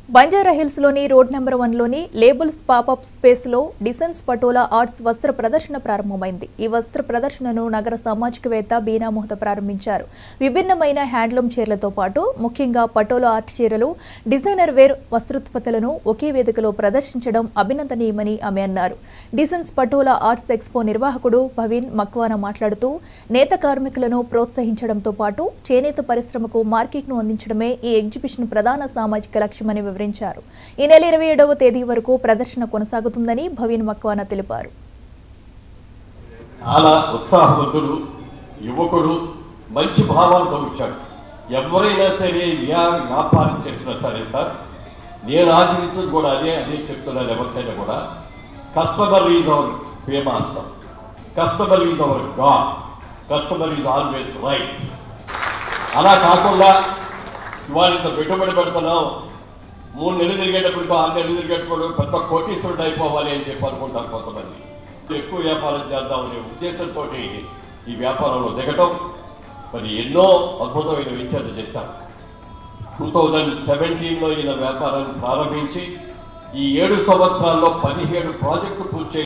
బంజారాహిల్స్ లోని road number 1 లోని labels popup space లో డిసెన్స్ పటోలా ఆర్ట్స్ వస్త్ర ప్రదర్శన ప్రారంభమైంది. ఈ వస్త్ర ప్రదర్శనను నగర సామాజికవేత్త బీనా మోహత ప్రారంభించారు. విభిన్నమైన హ్యాండ్లూమ్ చీరలతో పాటు ముఖ్యంగా పటోలా ఆర్ట్ చీరలు, డిజైనర్ వేర్ వస్త్రోత్పత్తులను ఒకే వేదికలో ప్రదర్శించడం అభినందనీయమని ఆమె అన్నారు. డిసెన్స్ పటోలా ఆర్ట్స్ ఎక్స్పో నిర్వాహకుడు భవీన్ మక్వానా మాట్లాడుతూ నేత కార్మికులను ప్రోత్సహించడంతో పాటు చేనేత పరిశ్రమకు మార్కెట్ను అందించడమే ఈ ఎగ్జిబిషన్ ప్రధాన సామాజిక లక్ష్యమని వివరించారు. ఈ నెల 27వ తేదీ వరకు ప్రదర్శన కొనసాగుతుందని భవీన్ మక్వానా తెలిపారు. చాలా ఉత్సాహవంతుడు, యువకుడు, మంచి భావాలతో వచ్చాడు. ఎవరైనా సరే వ్యాపారం చేసినా సరే సార్, నేను ఆచరించేది కూడా అదే చెప్తున్నాను. ఎవరికైనా కూడా customer is our famous, customer is our God, customer is always right. అలా కాకుండా ఇవాళ ఇంత పెట్టుబడి పెడుతున్నాం, 3 నెలలు తిరిగేటప్పుడు 6 నెలలు తిరిగేటప్పుడు పెద్ద కోటీశ్వరుడు అయిపోవాలి అని చెప్పి అనుకుంటారు కొంతమంది. ఎక్కువ వ్యాపారం చేద్దామనే ఉద్దేశంతో ఈ వ్యాపారంలో దిగటం, మరి ఎన్నో అద్భుతమైన విషయాలు చేశాం. 2017లో ఈయన వ్యాపారాన్ని ప్రారంభించి ఈ 7 సంవత్సరాల్లో 17 ప్రాజెక్టు పూర్తి